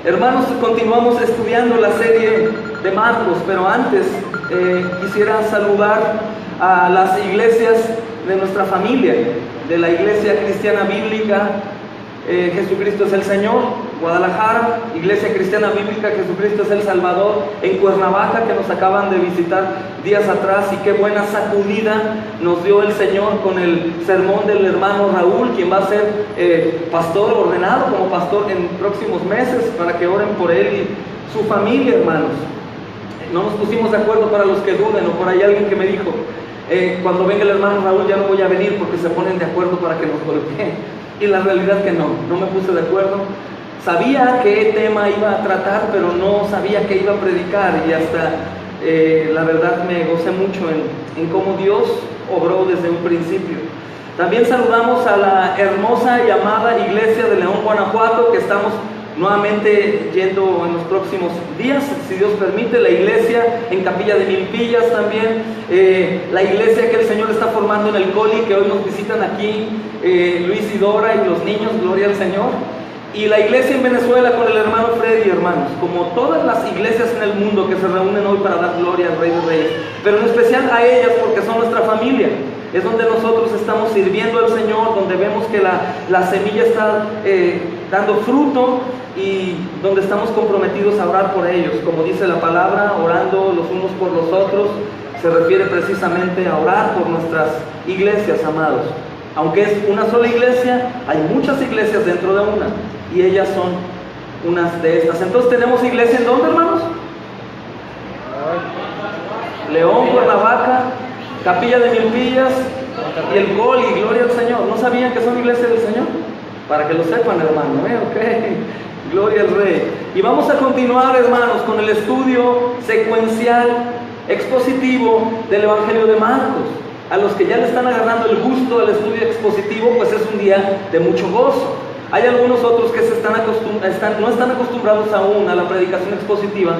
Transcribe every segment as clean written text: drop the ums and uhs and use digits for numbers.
Hermanos, continuamos estudiando la serie de Marcos, pero antes quisiera saludar a las iglesias de nuestra familia, de la Iglesia Cristiana Bíblica Jesucristo es el Señor, Guadalajara, Iglesia Cristiana Bíblica Jesucristo es el Salvador, en Cuernavaca, que nos acaban de visitar días atrás, y qué buena sacudida nos dio el Señor con el sermón del hermano Raúl, quien va a ser pastor, ordenado como pastor en próximos meses, para que oren por él y su familia, hermanos. No nos pusimos de acuerdo, para los que duden, o por ahí alguien que me dijo, cuando venga el hermano Raúl ya no voy a venir porque se ponen de acuerdo para que nos golpeen. Y la realidad que no me puse de acuerdo. Sabía qué tema iba a tratar, pero no sabía qué iba a predicar, y hasta la verdad me gocé mucho en cómo Dios obró desde un principio. También saludamos a la hermosa y amada iglesia de León, Guanajuato, que estamos nuevamente yendo en los próximos días, si Dios permite. La iglesia en Capilla de Milpillas también, la iglesia que el Señor está formando en el Coli, que hoy nos visitan aquí Luis y Dora y los niños, gloria al Señor. Y la iglesia en Venezuela con el hermano Freddy, hermanos, como todas las iglesias en el mundo que se reúnen hoy para dar gloria al Rey de Reyes, pero en especial a ellas porque son nuestra familia. Es donde nosotros estamos sirviendo al Señor, donde vemos que la semilla está dando fruto, y donde estamos comprometidos a orar por ellos. Como dice la palabra, orando los unos por los otros, se refiere precisamente a orar por nuestras iglesias, amados. Aunque es una sola iglesia, hay muchas iglesias dentro de una, y ellas son unas de estas. Entonces, ¿tenemos iglesia en dónde, hermanos? León, Cuernavaca, Capilla de Milpillas y el Coli, gloria al Señor. ¿No sabían que son iglesia del Señor? Para que lo sepan, hermano, ok, gloria al Rey. Y vamos a continuar, hermanos, con el estudio secuencial, expositivo del Evangelio de Marcos. A los que ya le están agarrando el gusto al estudio expositivo, pues es un día de mucho gozo. Hay algunos otros que no están acostumbrados aún a la predicación expositiva,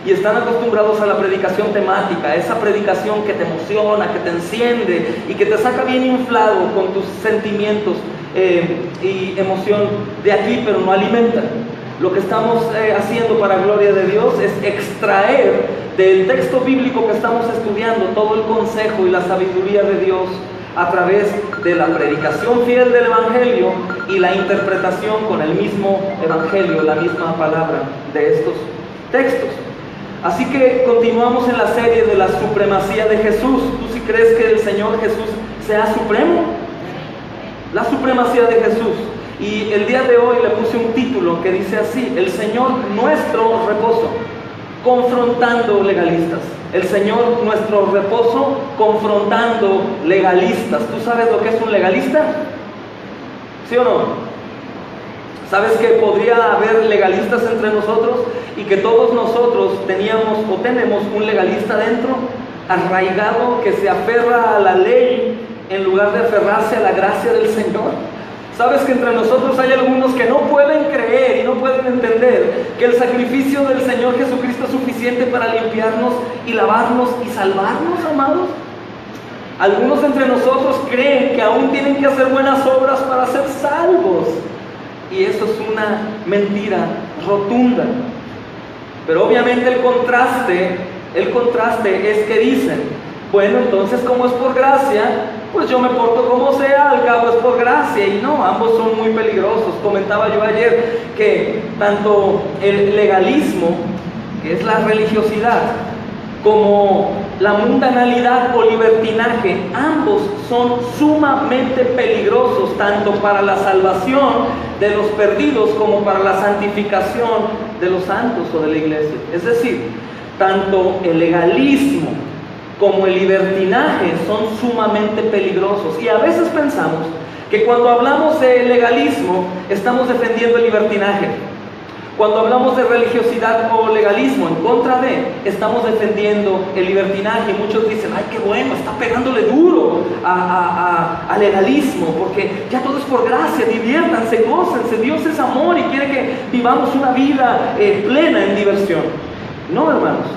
y están acostumbrados a la predicación temática, esa predicación que te emociona, que te enciende y que te saca bien inflado con tus sentimientos y emoción de aquí, pero no alimenta. Lo que estamos haciendo para gloria de Dios es extraer del texto bíblico que estamos estudiando todo el consejo y la sabiduría de Dios a través de la predicación fiel del Evangelio y la interpretación con el mismo Evangelio, la misma palabra de estos textos. Así que continuamos en la serie de la supremacía de Jesús. ¿Tú sí crees que el Señor Jesús sea supremo? La supremacía de Jesús. Y el día de hoy le puse un título que dice así: el Señor nuestro reposo, confrontando legalistas. El Señor nuestro reposo, confrontando legalistas. ¿Tú sabes lo que es un legalista? ¿Sí o no? ¿Sabes que podría haber legalistas entre nosotros y que todos nosotros teníamos o tenemos un legalista dentro, arraigado, que se aferra a la ley en lugar de aferrarse a la gracia del Señor? ¿Sabes que entre nosotros hay algunos que no pueden creer y no pueden entender que el sacrificio del Señor Jesucristo es suficiente para limpiarnos y lavarnos y salvarnos, amados? Algunos entre nosotros creen que aún tienen que hacer buenas obras para ser salvos, y eso es una mentira rotunda. Pero obviamente el contraste es que dicen: bueno, entonces como es por gracia, pues yo me porto como sea, al cabo es por gracia. Y no, ambos son muy peligrosos. Comentaba yo ayer que tanto el legalismo, que es la religiosidad, como la mundanalidad o libertinaje, ambos son sumamente peligrosos, tanto para la salvación de los perdidos como para la santificación de los santos o de la iglesia. Es decir, tanto el legalismo como el libertinaje son sumamente peligrosos. Y a veces pensamos que cuando hablamos de legalismo estamos defendiendo el libertinaje. Cuando hablamos de religiosidad o legalismo en contra de, estamos defendiendo el libertinaje. Y muchos dicen: ay, qué bueno, está pegándole duro al legalismo, porque ya todo es por gracia, diviértanse, gócense, Dios es amor y quiere que vivamos una vida plena en diversión. No, hermanos.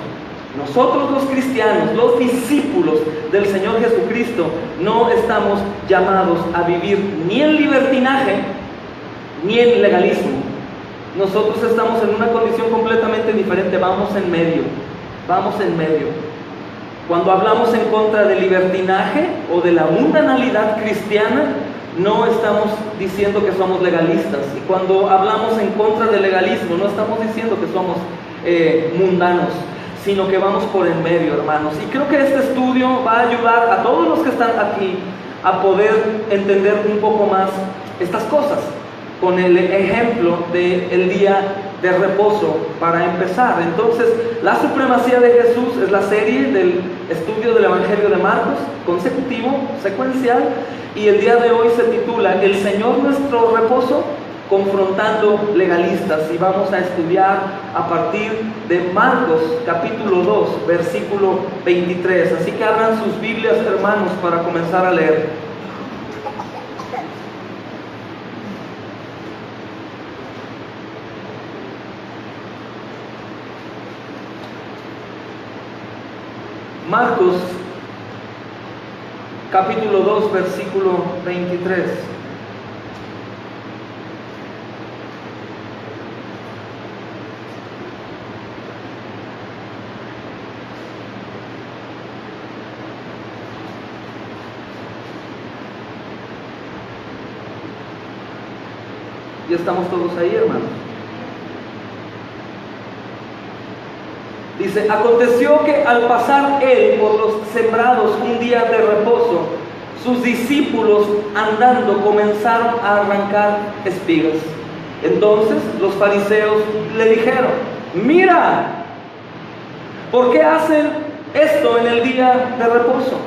Nosotros los cristianos, los discípulos del Señor Jesucristo, no estamos llamados a vivir ni en libertinaje ni en legalismo. Nosotros estamos en una condición completamente diferente, vamos en medio, vamos en medio. Cuando hablamos en contra del libertinaje o de la mundanalidad cristiana, no estamos diciendo que somos legalistas. Y cuando hablamos en contra del legalismo, no estamos diciendo que somos mundanos, sino que vamos por en medio, hermanos. Y creo que este estudio va a ayudar a todos los que están aquí a poder entender un poco más estas cosas, con el ejemplo del día de reposo para empezar. Entonces, la supremacía de Jesús es la serie del estudio del Evangelio de Marcos, consecutivo, secuencial, y el día de hoy se titula El Señor nuestro reposo, confrontando legalistas, y vamos a estudiar a partir de Marcos capítulo 2, versículo 23. Así que abran sus Biblias, hermanos, para comenzar a leer. Marcos capítulo 2, versículo 23. ¿Ya estamos todos ahí, hermanos? Dice, aconteció que al pasar él por los sembrados un día de reposo, sus discípulos andando comenzaron a arrancar espigas. Entonces los fariseos le dijeron, mira, ¿por qué hacen esto en el día de reposo?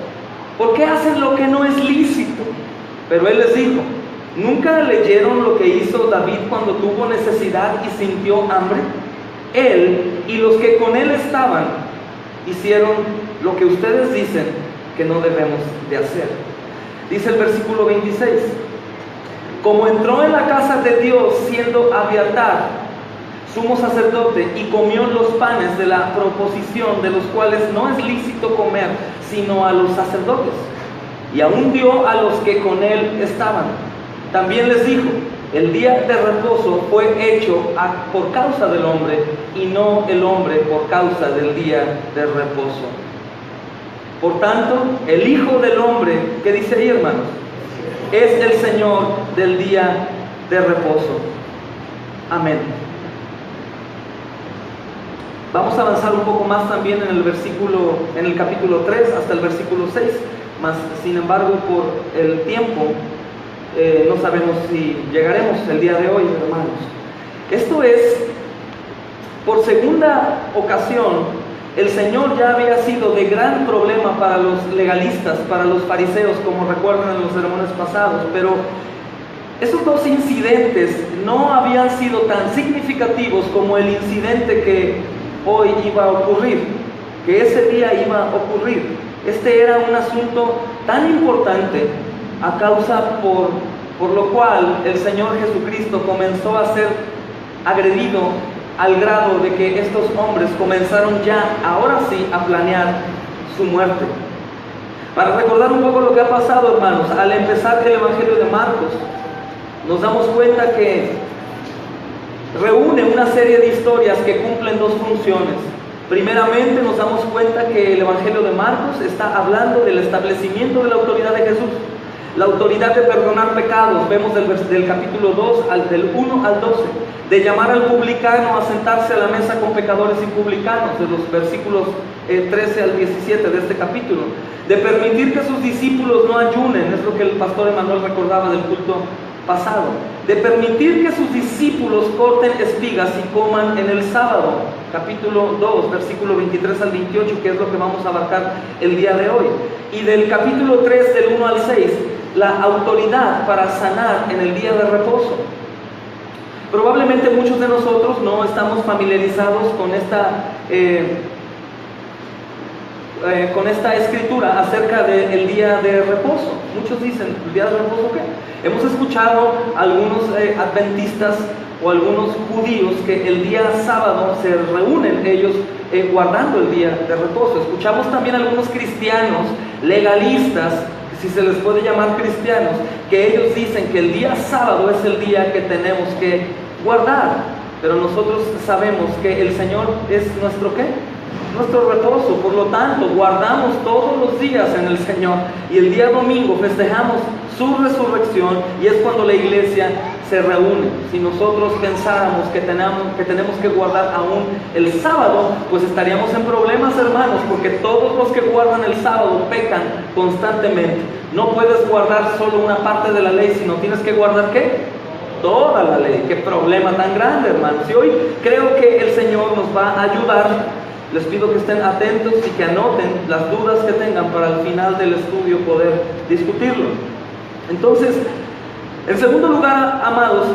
¿Por qué hacen lo que no es lícito? Pero él les dijo, ¿nunca leyeron lo que hizo David cuando tuvo necesidad y sintió hambre? Él y los que con él estaban hicieron lo que ustedes dicen que no debemos de hacer. Dice el versículo 26, como entró en la casa de Dios siendo Abiatar sumo sacerdote y comió los panes de la proposición, de los cuales no es lícito comer sino a los sacerdotes, y aún dio a los que con él estaban. También les dijo, el día de reposo fue hecho por causa del hombre y no el hombre por causa del día de reposo. Por tanto, el Hijo del Hombre, ¿qué dice ahí, hermanos? Es el Señor del día de reposo. Amén. Vamos a avanzar un poco más también en el capítulo 3 hasta el versículo 6, mas sin embargo por el tiempo no sabemos si llegaremos el día de hoy, hermanos. Esto es, por segunda ocasión, el Señor ya había sido de gran problema para los legalistas, para los fariseos, como recuerdan en los sermones pasados, pero esos dos incidentes no habían sido tan significativos como el incidente que hoy iba a ocurrir, que ese día iba a ocurrir. Este era un asunto tan importante a causa por lo cual el Señor Jesucristo comenzó a ser agredido al grado de que estos hombres comenzaron ya, ahora sí, a planear su muerte. Para recordar un poco lo que ha pasado, hermanos, al empezar el Evangelio de Marcos, nos damos cuenta que reúne una serie de historias que cumplen dos funciones. Primeramente, nos damos cuenta que el Evangelio de Marcos está hablando del establecimiento de la autoridad de Jesús, la autoridad de perdonar pecados. Vemos del capítulo 2, del 1 al 12, de llamar al publicano a sentarse a la mesa con pecadores y publicanos, de los versículos 13 al 17 de este capítulo, de permitir que sus discípulos no ayunen, es lo que el pastor Emanuel recordaba del culto pasado, de permitir que sus discípulos corten espigas y coman en el sábado, capítulo 2, versículo 23 al 28, que es lo que vamos a abarcar el día de hoy, y del capítulo 3, del 1 al 6, la autoridad para sanar en el día de reposo. Probablemente muchos de nosotros no estamos familiarizados con esta escritura acerca del día de reposo. Muchos dicen, ¿el día de reposo qué? Hemos escuchado a algunos adventistas o algunos judíos que el día sábado se reúnen ellos guardando el día de reposo. Escuchamos también a algunos cristianos legalistas, si se les puede llamar cristianos, que ellos dicen que el día sábado es el día que tenemos que guardar. pero nosotros sabemos que el Señor es nuestro ¿qué? Nuestro reposo. Por lo tanto, guardamos todos los días en el Señor, y el día domingo festejamos su resurrección, y es cuando la iglesia se reúne. Si nosotros pensáramos que tenemos que guardar aún el sábado, pues estaríamos en problemas, hermanos, porque todos los que guardan el sábado pecan constantemente. No puedes guardar solo una parte de la ley, sino tienes que guardar ¿qué? Toda la ley. Qué problema tan grande, hermanos. Y hoy creo que el Señor nos va a ayudar. Les pido que estén atentos y que anoten las dudas que tengan para al final del estudio poder discutirlo. Entonces, en segundo lugar, amados,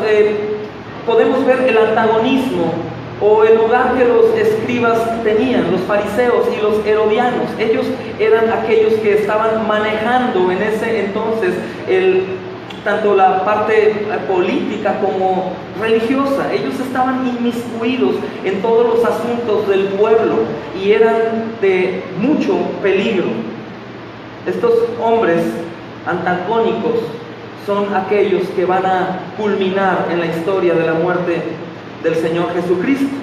podemos ver el antagonismo o el lugar que los escribas tenían, los fariseos y los herodianos. Ellos eran aquellos que estaban manejando en ese entonces tanto la parte política como religiosa. Ellos estaban inmiscuidos en todos los asuntos del pueblo y eran de mucho peligro. Estos hombres antagónicos son aquellos que van a culminar en la historia de la muerte del Señor Jesucristo.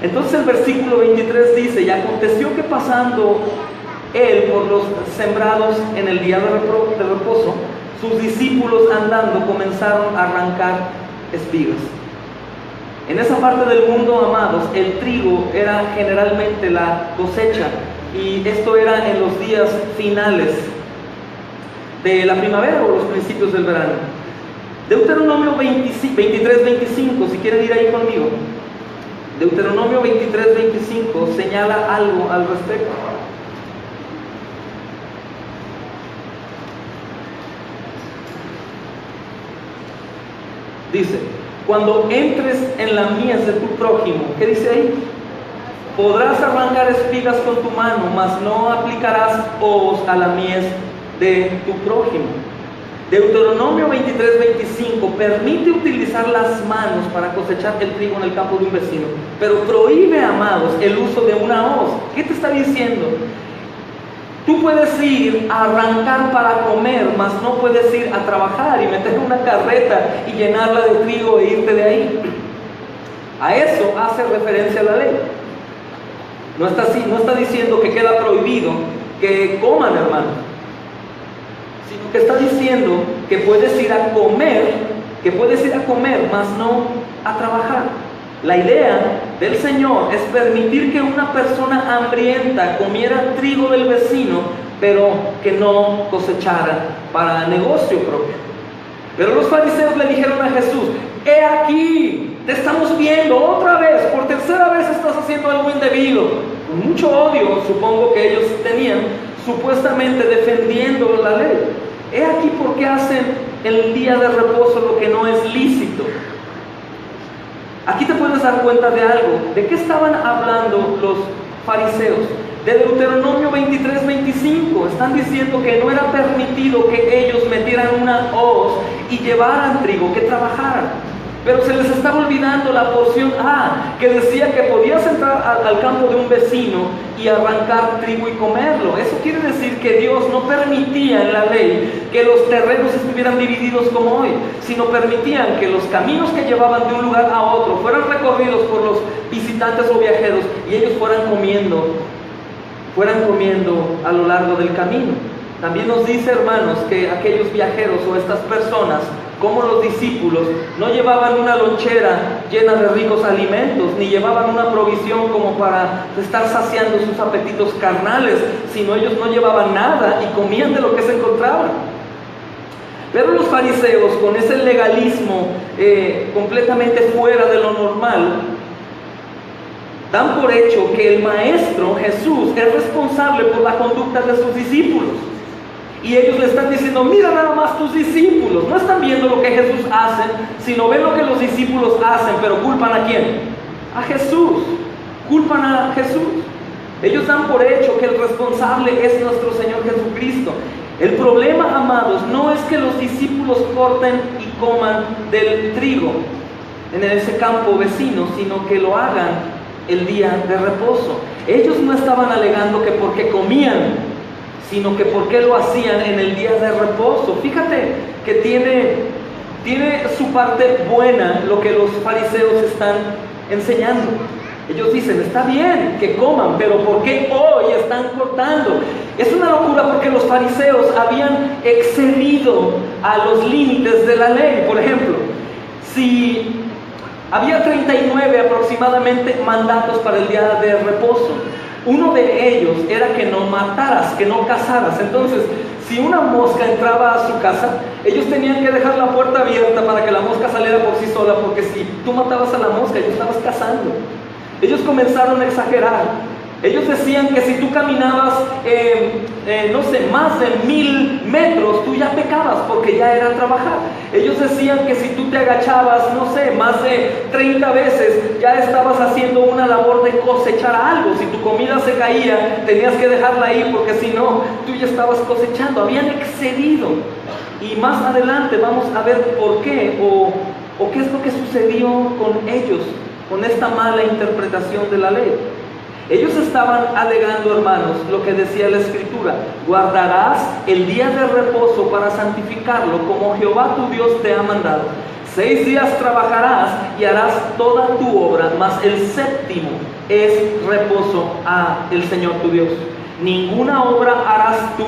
Entonces el versículo 23 dice: y aconteció que pasando él por los sembrados en el día de reposo, sus discípulos andando comenzaron a arrancar espigas. En esa parte del mundo, amados, el trigo era generalmente la cosecha, y esto era en los días finales de la primavera o los principios del verano. Deuteronomio 23-25, si quieren ir ahí conmigo. Deuteronomio 23-25 señala algo al respecto. Dice: cuando entres en la mies de tu prójimo, ¿qué dice ahí? Podrás arrancar espigas con tu mano, mas no aplicarás hoz a la mies de tu prójimo. Deuteronomio 23-25 permite utilizar las manos para cosechar el trigo en el campo de un vecino, pero prohíbe, amados, el uso de una hoz. ¿Qué te está diciendo? Tú puedes ir a arrancar para comer, mas no puedes ir a trabajar y meter una carreta y llenarla de trigo e irte de ahí. A eso hace referencia la ley. No está diciendo que queda prohibido que coman, hermano, sino que está diciendo que puedes ir a comer, mas no a trabajar. La idea del Señor es permitir que una persona hambrienta comiera trigo del vecino, pero que no cosechara para negocio propio. Pero los fariseos le dijeron a Jesús: he aquí, te estamos viendo otra vez, por tercera vez estás haciendo algo indebido. Con mucho odio, supongo que ellos tenían, supuestamente defendiendo la ley. He aquí por qué hacen el día de reposo lo que no es lícito. Aquí te puedes dar cuenta de algo. ¿De qué estaban hablando los fariseos? De Deuteronomio 23-25. Están diciendo que no era permitido que ellos metieran una hoz y llevaran trigo, que trabajaran. Pero se les estaba olvidando la porción A, que decía que podías entrar al campo de un vecino y arrancar trigo y comerlo. Eso quiere decir que Dios no permitía en la ley que los terrenos estuvieran divididos como hoy, sino permitían que los caminos que llevaban de un lugar a otro fueran recorridos por los visitantes o viajeros, y ellos fueran comiendo a lo largo del camino. También nos dice, hermanos, que aquellos viajeros o estas personas, como los discípulos, no llevaban una lonchera llena de ricos alimentos, ni llevaban una provisión como para estar saciando sus apetitos carnales, sino ellos no llevaban nada y comían de lo que se encontraban. Pero los fariseos, con ese legalismo completamente fuera de lo normal, dan por hecho que el Maestro Jesús es responsable por la conducta de sus discípulos. Y ellos le están diciendo: mira nada más tus discípulos. No están viendo lo que Jesús hace, sino ven lo que los discípulos hacen, pero culpan ¿a quién? A Jesús. Culpan a Jesús. Ellos dan por hecho que el responsable es nuestro Señor Jesucristo. El problema, amados, no es que los discípulos corten y coman del trigo en ese campo vecino, sino que lo hagan el día de reposo. Ellos no estaban alegando que porque comían, sino que por qué lo hacían en el día de reposo. Fíjate que tiene su parte buena lo que los fariseos están enseñando. Ellos dicen, está bien que coman, pero ¿por qué hoy están cortando? Es una locura porque los fariseos habían excedido a los límites de la ley. Por ejemplo, si había 39 aproximadamente mandatos para el día de reposo, uno de ellos era que no mataras, que no cazaras. Entonces, si una mosca entraba a su casa, ellos tenían que dejar la puerta abierta para que la mosca saliera por sí sola, porque si tú matabas a la mosca, ya estabas cazando. Ellos comenzaron a exagerar. Ellos decían que si tú caminabas, no sé, más de 1000 metros, tú ya pecabas porque ya era trabajar. Ellos decían que si tú te agachabas, no sé, más de 30 veces, ya estabas haciendo una labor de cosechar algo. Si tu comida se caía, tenías que dejarla ahí porque si no, tú ya estabas cosechando. Habían excedido. Y más adelante vamos a ver por qué o qué es lo que sucedió con ellos, con esta mala interpretación de la ley. Ellos estaban alegando, hermanos, lo que decía la Escritura: guardarás el día de reposo para santificarlo, como Jehová tu Dios te ha mandado. 6 días trabajarás y harás toda tu obra, mas el séptimo es reposo a el Señor tu Dios. Ninguna obra harás tú,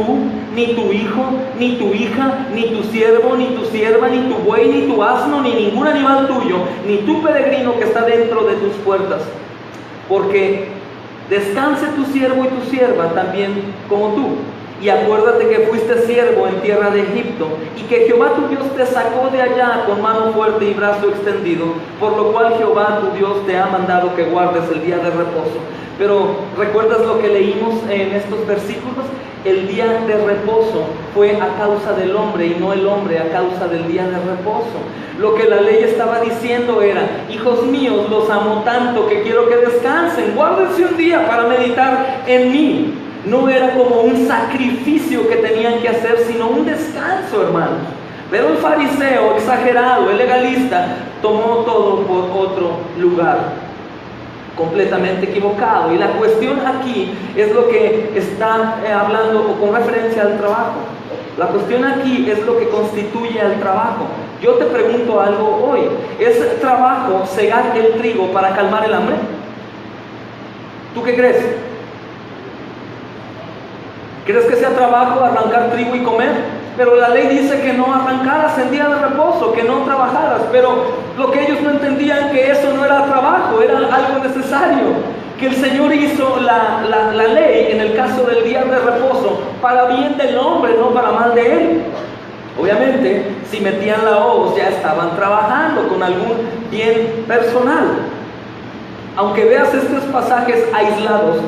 ni tu hijo, ni tu hija, ni tu siervo, ni tu sierva, ni tu buey, ni tu asno, ni ningún animal tuyo, ni tu peregrino que está dentro de tus puertas. Porque descanse tu siervo y tu sierva también como tú. Y acuérdate que fuiste siervo en tierra de Egipto, y que Jehová tu Dios te sacó de allá con mano fuerte y brazo extendido, por lo cual Jehová tu Dios te ha mandado que guardes el día de reposo. Pero ¿recuerdas lo que leímos en estos versículos? El día de reposo fue a causa del hombre y no el hombre a causa del día de reposo. Lo que la ley estaba diciendo era: hijos míos, los amo tanto que quiero que descansen, guárdense un día para meditar en mí. No era como un sacrificio que tenían que hacer, sino un descanso, hermanos. Pero el fariseo exagerado, el legalista, tomó todo por otro lugar, completamente equivocado. Y la cuestión aquí es lo que está hablando o con referencia al trabajo. La cuestión aquí es lo que constituye al trabajo. Yo te pregunto algo hoy: ¿es trabajo segar el trigo para calmar el hambre? ¿Tú qué crees? ¿Crees que sea trabajo arrancar trigo y comer? Pero la ley dice que no arrancaras el día de reposo, que no trabajaras. Pero lo que ellos no entendían, que eso no era trabajo, era algo necesario. Que el Señor hizo la ley en el caso del día de reposo para bien del hombre, no para mal de él. Obviamente, si metían la hoz, ya estaban trabajando con algún bien personal. Aunque veas estos pasajes aislados,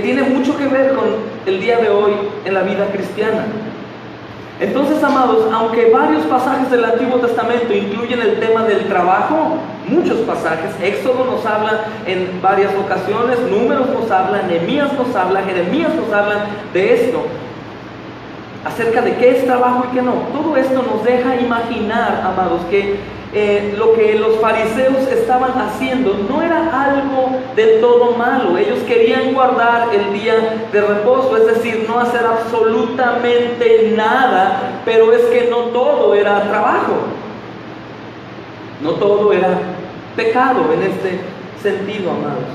tiene mucho que ver con el día de hoy en la vida cristiana. Entonces, amados, aunque varios pasajes del Antiguo Testamento incluyen el tema del trabajo, muchos pasajes, Éxodo nos habla en varias ocasiones, Números nos habla, Nehemías nos habla, Jeremías nos hablan de esto, acerca de qué es trabajo y qué no. Todo esto nos deja imaginar, amados, que lo que los fariseos estaban haciendo no era algo del todo malo. Ellos querían guardar el día de reposo, es decir, no hacer absolutamente nada, pero es que no todo era trabajo, no todo era pecado en este sentido, amados.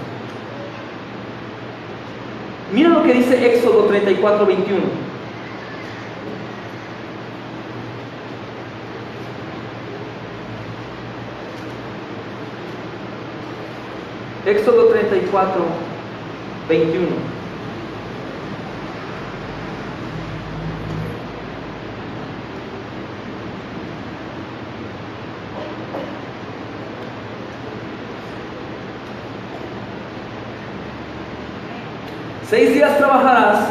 Mira lo que dice Éxodo 34:21. Éxodo 34:21. Seis días trabajarás,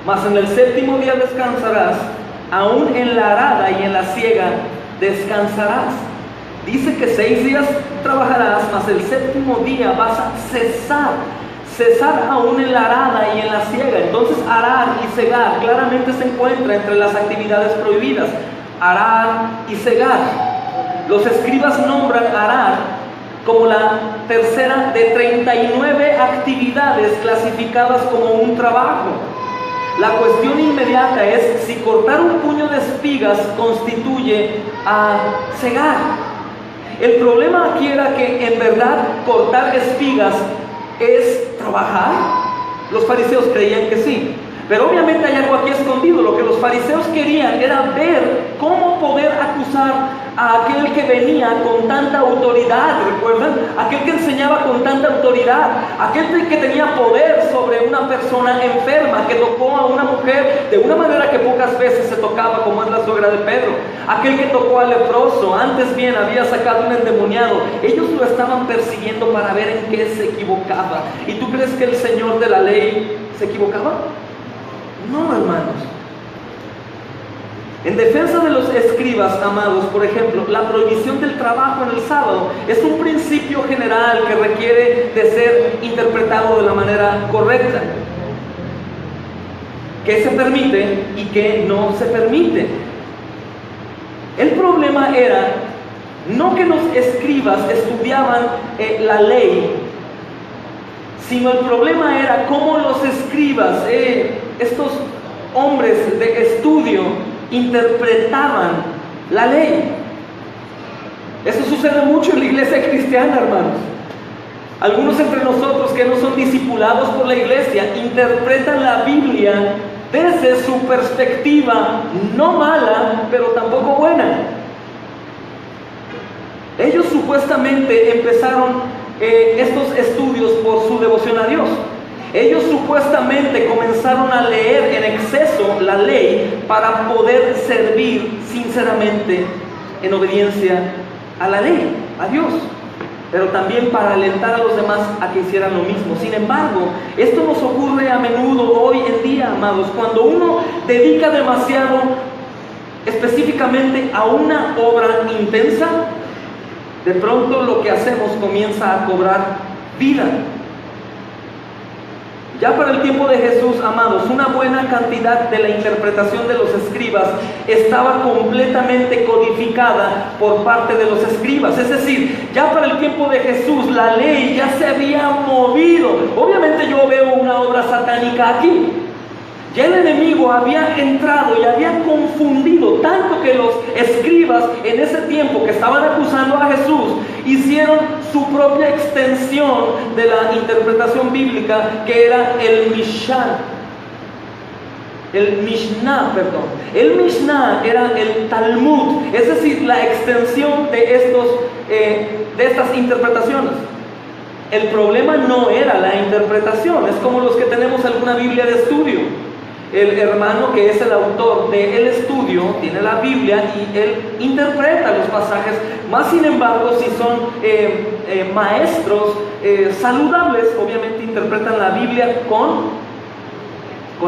mas en el séptimo día descansarás, aún en la arada y en la siega descansarás. Dice que 6 días trabajarás, mas el séptimo día vas a cesar aún en la arada y en la siega. Entonces, arar y segar claramente se encuentra entre las actividades prohibidas. Arar y segar. Los escribas nombran arar como la tercera de 39 actividades clasificadas como un trabajo. La cuestión inmediata es si cortar un puño de espigas constituye a segar. El problema aquí era que en verdad cortar espigas es trabajar. Los fariseos creían que sí. Pero obviamente hay algo aquí escondido. Lo que los fariseos querían era ver cómo poder acusar a aquel que venía con tanta autoridad, ¿recuerdan? Aquel que enseñaba con tanta autoridad, aquel que tenía poder sobre una persona enferma, que tocó a una mujer de una manera que pocas veces se tocaba, como es la suegra de Pedro, aquel que tocó al leproso, antes bien había sacado un endemoniado. Ellos lo estaban persiguiendo para ver en qué se equivocaba. ¿Y tú crees que el Señor de la ley se equivocaba? No, hermanos. En defensa de los escribas, amados, por ejemplo, la prohibición del trabajo en el sábado es un principio general que requiere de ser interpretado de la manera correcta. ¿Qué se permite y qué no se permite? El problema era no que los escribas estudiaban la ley, sino el problema era cómo los escribas, estos hombres de estudio, interpretaban la ley. Eso sucede mucho en la iglesia cristiana, hermanos. Algunos entre nosotros que no son discipulados por la iglesia interpretan la Biblia desde su perspectiva, no mala, pero tampoco buena. Ellos supuestamente empezaron estos estudios por su devoción a Dios. Ellos supuestamente comenzaron a leer en exceso la ley para poder servir sinceramente en obediencia a la ley, a Dios, pero también para alentar a los demás a que hicieran lo mismo. Sin embargo, esto nos ocurre a menudo hoy en día, amados, cuando uno dedica demasiado específicamente a una obra intensa, de pronto lo que hacemos comienza a cobrar vida. Ya para el tiempo de Jesús, amados, una buena cantidad de la interpretación de los escribas estaba completamente codificada por parte de los escribas. Es decir, ya para el tiempo de Jesús la ley ya se había movido. Obviamente yo veo una obra satánica aquí. Ya el enemigo había entrado y había confundido tanto que los escribas en ese tiempo que estaban acusando a Jesús hicieron su propia extensión de la interpretación bíblica, que era el Mishnah. El Mishnah era el Talmud, es decir, la extensión de estas interpretaciones. El problema no era la interpretación, es como los que tenemos alguna Biblia de estudio. El hermano que es el autor del estudio tiene la Biblia y él interpreta los pasajes, más sin embargo, si son maestros saludables, obviamente interpretan la Biblia con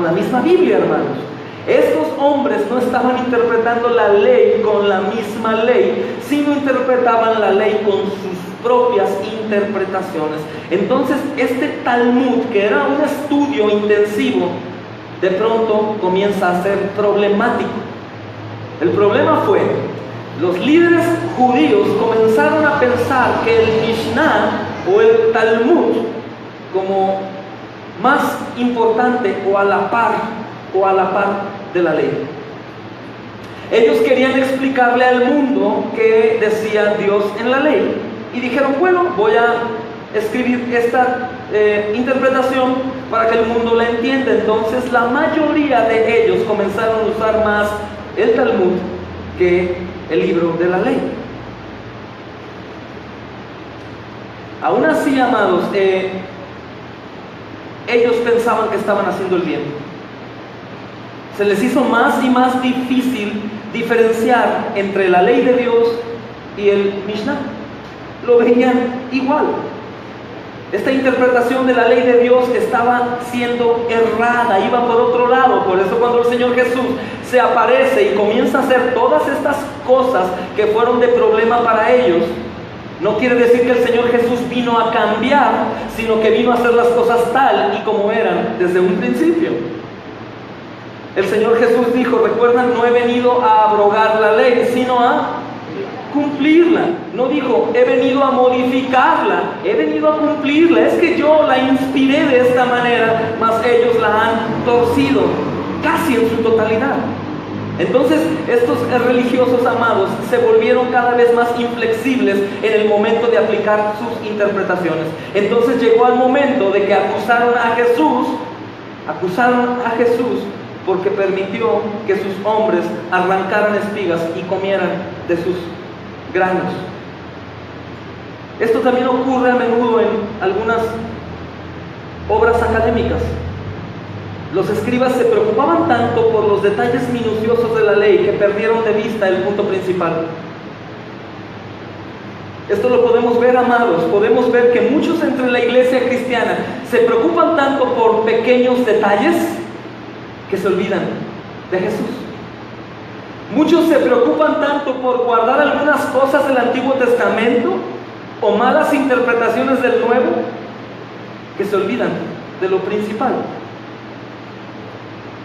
la misma Biblia, hermanos. Estos hombres no estaban interpretando la ley con la misma ley, sino interpretaban la ley con sus propias interpretaciones. Entonces, este Talmud, que era un estudio intensivo, de pronto comienza a ser problemático. El problema fue, los líderes judíos comenzaron a pensar que el Mishnah o el Talmud como más importante o a la par de la ley. Ellos querían explicarle al mundo qué decía Dios en la ley y dijeron, bueno, voy a escribir esta interpretación para que el mundo la entienda. Entonces la mayoría de ellos comenzaron a usar más el Talmud que el libro de la ley. Aún así, amados, ellos pensaban que estaban haciendo el bien. Se les hizo más y más difícil diferenciar entre la ley de Dios y el Mishnah. Lo veían igual. Esta interpretación de la ley de Dios estaba siendo errada, iba por otro lado. Por eso cuando el Señor Jesús se aparece y comienza a hacer todas estas cosas que fueron de problema para ellos, no quiere decir que el Señor Jesús vino a cambiar, sino que vino a hacer las cosas tal y como eran desde un principio. El Señor Jesús dijo, recuerdan, no he venido a abrogar la ley, sino a cumplirla. No dijo, he venido a modificarla, he venido a cumplirla. Es que yo la inspiré de esta manera, mas ellos la han torcido casi en su totalidad. Entonces estos religiosos, amados, se volvieron cada vez más inflexibles en el momento de aplicar sus interpretaciones. Entonces llegó el momento de que acusaron a Jesús porque permitió que sus hombres arrancaran espigas y comieran de sus granos. Esto también ocurre a menudo en algunas obras académicas. Los escribas se preocupaban tanto por los detalles minuciosos de la ley que perdieron de vista el punto principal. Esto lo podemos ver, amados. Podemos ver que muchos entre la iglesia cristiana se preocupan tanto por pequeños detalles que se olvidan de Jesús. Muchos se preocupan tanto por guardar algunas cosas del Antiguo Testamento o malas interpretaciones del Nuevo que se olvidan de lo principal.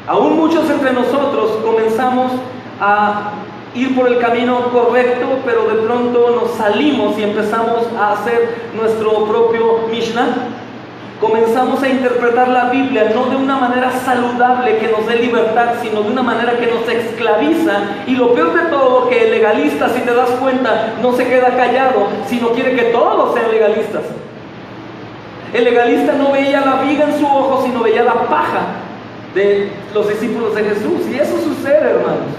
Aún muchos entre nosotros comenzamos a ir por el camino correcto, pero de pronto nos salimos y empezamos a hacer nuestro propio Mishnah. Comenzamos a interpretar la Biblia no de una manera saludable que nos dé libertad, sino de una manera que nos esclaviza. Y lo peor de todo, que el legalista, si te das cuenta, no se queda callado, sino quiere que todos sean legalistas. El legalista no veía la viga en su ojo, sino veía la paja de los discípulos de Jesús. Y eso sucede, hermanos,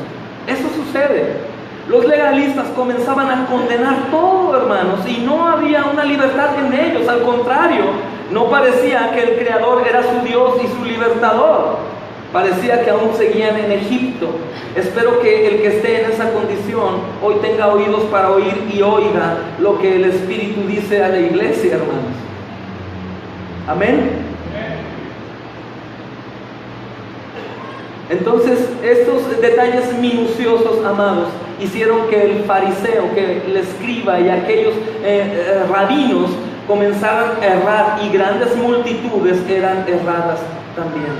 eso sucede. Los legalistas comenzaban a condenar todo, hermanos, y no había una libertad en ellos. Al contrario, no parecía que el Creador era su Dios y su libertador. Parecía que aún seguían en Egipto. Espero que el que esté en esa condición hoy tenga oídos para oír y oiga lo que el Espíritu dice a la iglesia, hermanos. Amén. Entonces, estos detalles minuciosos, amados, hicieron que el fariseo, que el escriba y aquellos rabinos comenzaran a errar, y grandes multitudes eran erradas también.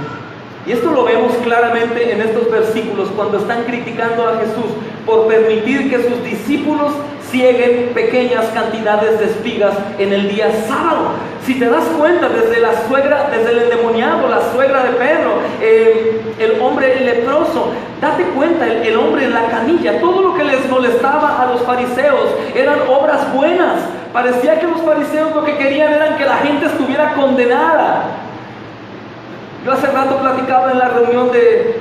Y esto lo vemos claramente en estos versículos cuando están criticando a Jesús por permitir que sus discípulos cieguen pequeñas cantidades de espigas en el día sábado. Si te das cuenta, desde el endemoniado, la suegra de Pedro, el hombre leproso, date cuenta, el hombre en la canilla, todo lo que les molestaba a los fariseos eran obras buenas. Parecía que los fariseos lo que querían era que la gente estuviera condenada. Yo hace rato platicaba en la reunión de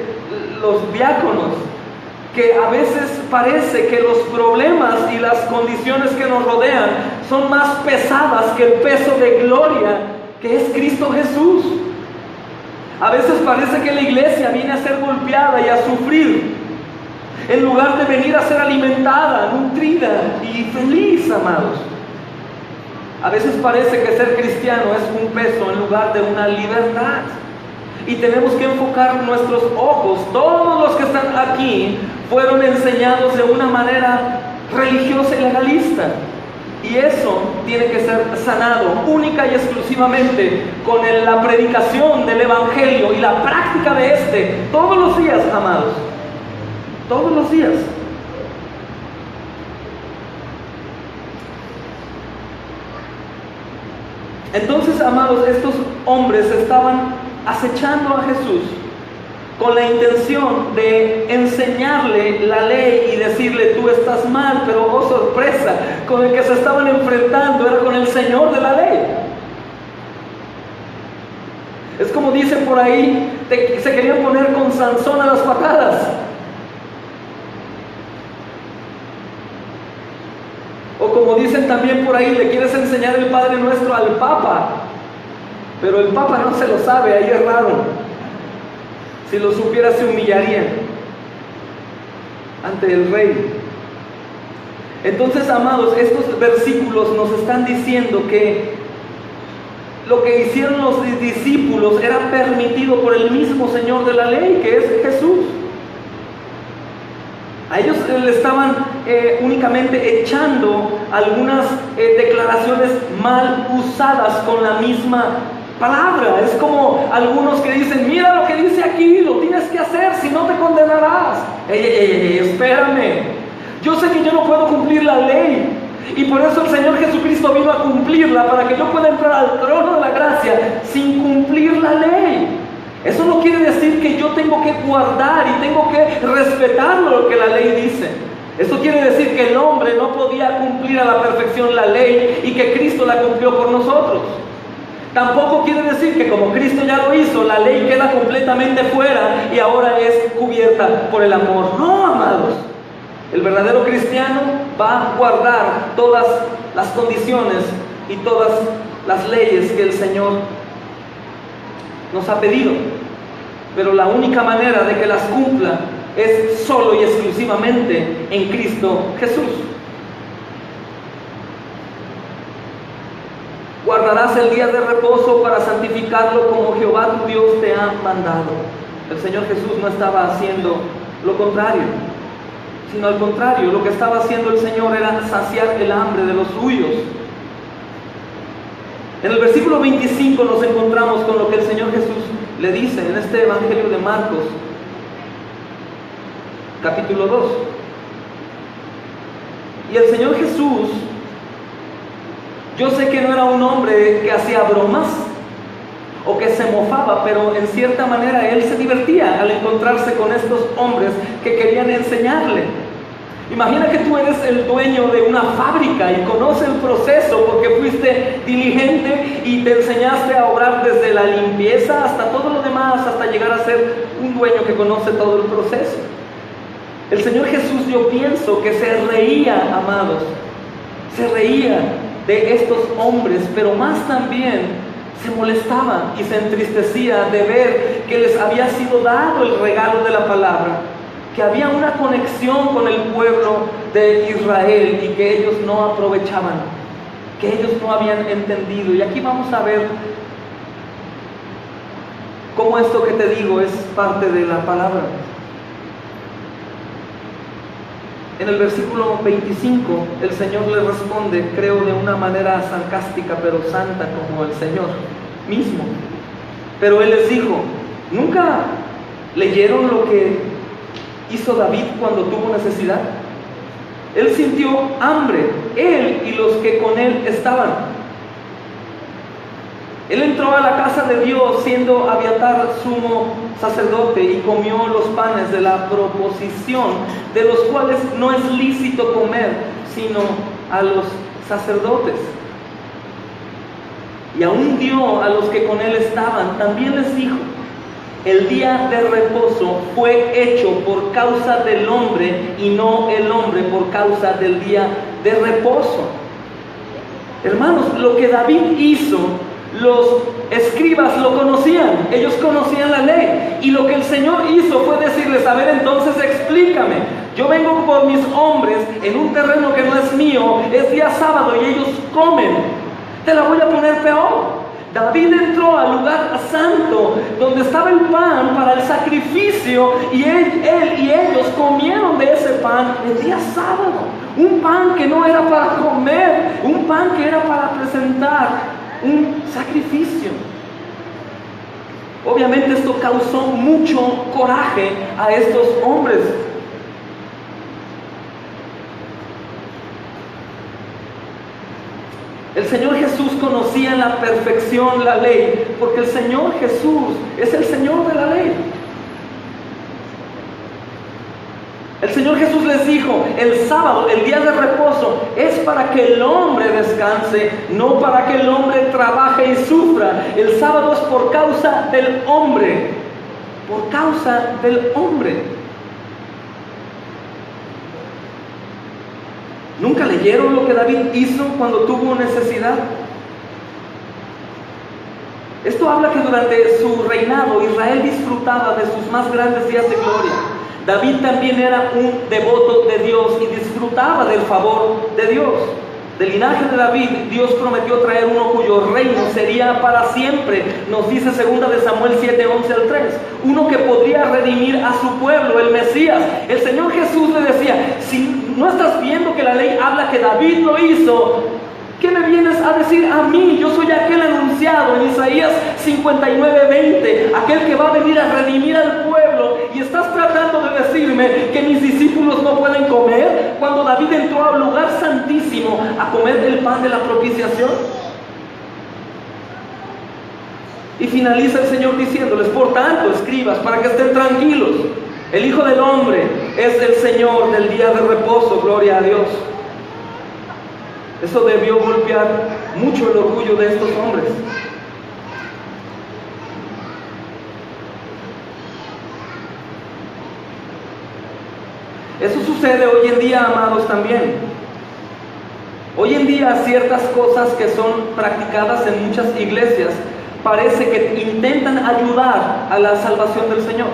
los diáconos que a veces parece que los problemas y las condiciones que nos rodean son más pesadas que el peso de gloria que es Cristo Jesús. A veces parece que la iglesia viene a ser golpeada y a sufrir en lugar de venir a ser alimentada, nutrida y feliz, amados. A veces parece que ser cristiano es un peso en lugar de una libertad. Y tenemos que enfocar nuestros ojos. Todos los que están aquí fueron enseñados de una manera religiosa y legalista. Y eso tiene que ser sanado única y exclusivamente con la predicación del Evangelio y la práctica de este todos los días, amados. Todos los días. Entonces, amados, estos hombres estaban acechando a Jesús con la intención de enseñarle la ley y decirle: tú estás mal. Pero oh sorpresa, con el que se estaban enfrentando era con el Señor de la ley. Es como dicen por ahí, se querían poner con Sansón a las patadas. O como dicen también por ahí, le quieres enseñar el Padre Nuestro al Papa, pero el Papa no se lo sabe, ahí es raro. Si lo supiera se humillaría ante el Rey. Entonces, amados, estos versículos nos están diciendo que lo que hicieron los discípulos era permitido por el mismo Señor de la ley, que es Jesús. A ellos le estaban únicamente echando algunas declaraciones mal usadas con la misma palabra. Es como algunos que dicen: mira lo que dice aquí, lo tienes que hacer, si no te condenarás. Espérame, yo sé que yo no puedo cumplir la ley, y por eso el Señor Jesucristo vino a cumplirla, para que yo pueda entrar al trono de la gracia sin cumplir la ley. Eso no quiere decir que yo tengo que guardar y tengo que respetar lo que la ley dice. Esto quiere decir que el hombre no podía cumplir a la perfección la ley y que Cristo la cumplió por nosotros. Tampoco quiere decir que como Cristo ya lo hizo, la ley queda completamente fuera y ahora es cubierta por el amor. No, amados. El verdadero cristiano va a guardar todas las condiciones y todas las leyes que el Señor nos ha pedido. Pero la única manera de que las cumpla es solo y exclusivamente en Cristo Jesús. Guardarás el día de reposo para santificarlo como Jehová tu Dios te ha mandado. El Señor Jesús no estaba haciendo lo contrario, sino al contrario, lo que estaba haciendo el Señor era saciar el hambre de los suyos. En el versículo 25 nos encontramos con lo que el Señor Jesús le dice en este Evangelio de Marcos, capítulo 2. Y el Señor Jesús, yo sé que no era un hombre que hacía bromas o que se mofaba, pero en cierta manera él se divertía al encontrarse con estos hombres que querían enseñarle. Imagina que tú eres el dueño de una fábrica y conoces el proceso porque fuiste diligente y te enseñaste a obrar desde la limpieza hasta todo lo demás, hasta llegar a ser un dueño que conoce todo el proceso. El Señor Jesús, yo pienso que se reía, amados, se reía de estos hombres, pero más también se molestaba y se entristecía de ver que les había sido dado el regalo de la palabra, que había una conexión con el pueblo de Israel y que ellos no aprovechaban, que ellos no habían entendido. Y aquí vamos a ver cómo esto que te digo es parte de la palabra. En el versículo 25, el Señor le responde, creo de una manera sarcástica, pero santa como el Señor mismo. Pero Él les dijo, ¿nunca leyeron lo que hizo David cuando tuvo necesidad? Él sintió hambre, él y los que con él estaban. Él entró a la casa de Dios siendo Abiatar sumo sacerdote y comió los panes de la proposición, de los cuales no es lícito comer, sino a los sacerdotes. Y aún dio a los que con él estaban. También les dijo, el día de reposo fue hecho por causa del hombre y no el hombre por causa del día de reposo. Hermanos, lo que David hizo, los escribas lo conocían, ellos conocían la ley, y lo que el Señor hizo fue decirles, a ver, entonces explícame, yo vengo por mis hombres en un terreno que no es mío, es día sábado y ellos comen, te la voy a poner peor. David entró al lugar santo donde estaba el pan para el sacrificio y él y ellos comieron de ese pan el día sábado, un pan que no era para comer, un pan que era para presentar un sacrificio. Obviamente esto causó mucho coraje a estos hombres. El Señor Jesús conocía en la perfección la ley, porque el Señor Jesús es el Señor de la ley. El Señor Jesús les dijo, el sábado, el día de reposo, es para que el hombre descanse, no para que el hombre trabaje y sufra. El sábado es por causa del hombre, por causa del hombre. ¿Nunca leyeron lo que David hizo cuando tuvo necesidad? Esto habla que durante su reinado Israel disfrutaba de sus más grandes días de gloria. David también era un devoto de Dios y disfrutaba del favor de Dios. Del linaje de David, Dios prometió traer uno cuyo reino sería para siempre. Nos dice 2 de Samuel 7, 11 al 3. Uno que podría redimir a su pueblo, el Mesías. El Señor Jesús le decía, si no estás viendo que la ley habla que David lo hizo, ¿qué me vienes a decir a mí? Yo soy aquel anunciado en Isaías 59:20, aquel que va a venir a redimir al pueblo, y estás tratando de decirme que mis discípulos no pueden comer cuando David entró al lugar santísimo a comer el pan de la propiciación. Y finaliza el Señor diciéndoles: por tanto, escribas, para que estén tranquilos, el Hijo del Hombre es el Señor del día de reposo, gloria a Dios. Eso debió golpear mucho el orgullo de estos hombres. Eso sucede hoy en día, amados, también. Hoy en día ciertas cosas que son practicadas en muchas iglesias parece que intentan ayudar a la salvación del Señor.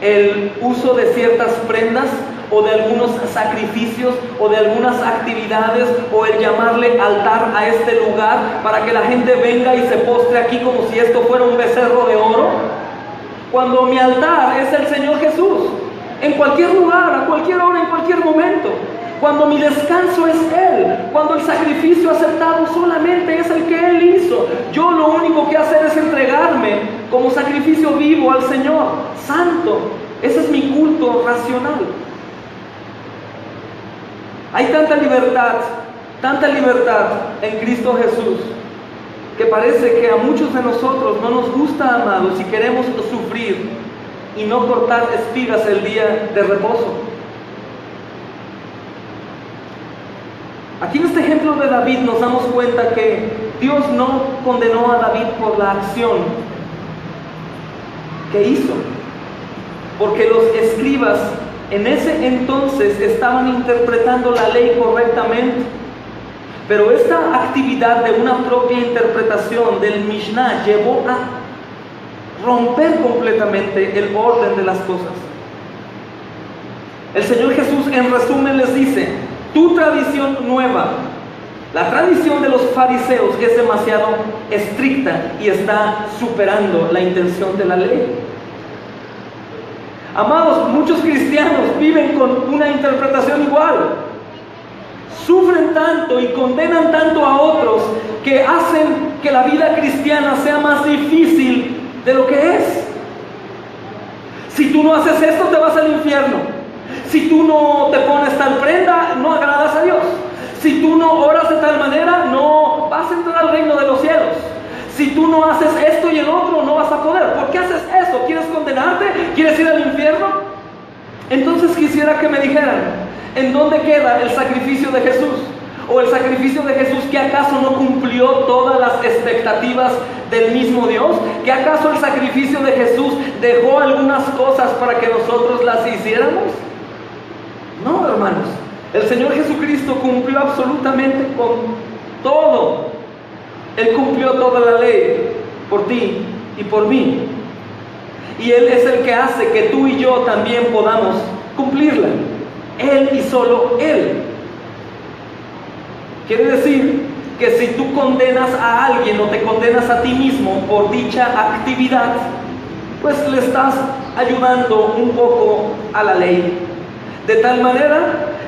El uso de ciertas prendas o de algunos sacrificios o de algunas actividades, o el llamarle altar a este lugar para que la gente venga y se postre aquí como si esto fuera un becerro de oro, cuando mi altar es el Señor Jesús, en cualquier lugar, a cualquier hora, en cualquier momento. Cuando mi descanso es Él, cuando el sacrificio aceptado solamente es el que Él hizo. Yo lo único que hacer es entregarme como sacrificio vivo al Señor, santo. Ese es mi culto racional. Hay tanta libertad en Cristo Jesús, que parece que a muchos de nosotros no nos gusta, amados, y queremos sufrir y no cortar espigas el día de reposo. Aquí en este ejemplo de David nos damos cuenta que Dios no condenó a David por la acción que hizo, porque los escribas en ese entonces estaban interpretando la ley correctamente, pero esta actividad de una propia interpretación del Mishnah llevó a romper completamente el orden de las cosas. El Señor Jesús en resumen les dice: tu tradición nueva, la tradición de los fariseos, es demasiado estricta y está superando la intención de la ley. Amados, muchos cristianos viven con una interpretación igual. Sufren tanto y condenan tanto a otros que hacen que la vida cristiana sea más difícil de lo que es. Si tú no haces esto, te vas al infierno. Si tú no te pones tal prenda, no agradas a Dios. Si tú no oras de tal manera, no vas a entrar al reino de los cielos. Si tú no haces esto y el otro, no vas a poder. ¿Por qué haces eso? ¿Quieres condenarte? ¿Quieres ir al infierno? Entonces quisiera que me dijeran, ¿en dónde queda el sacrificio de Jesús? ¿O el sacrificio de Jesús, que acaso no cumplió todas las expectativas del mismo Dios? ¿Que acaso el sacrificio de Jesús dejó algunas cosas para que nosotros las hiciéramos? No, hermanos. El Señor Jesucristo cumplió absolutamente con todo. Él cumplió toda la ley por ti y por mí. Y Él es el que hace que tú y yo también podamos cumplirla. Él y solo Él. Quiere decir que si tú condenas a alguien o te condenas a ti mismo por dicha actividad, pues le estás ayudando un poco a la ley. De tal manera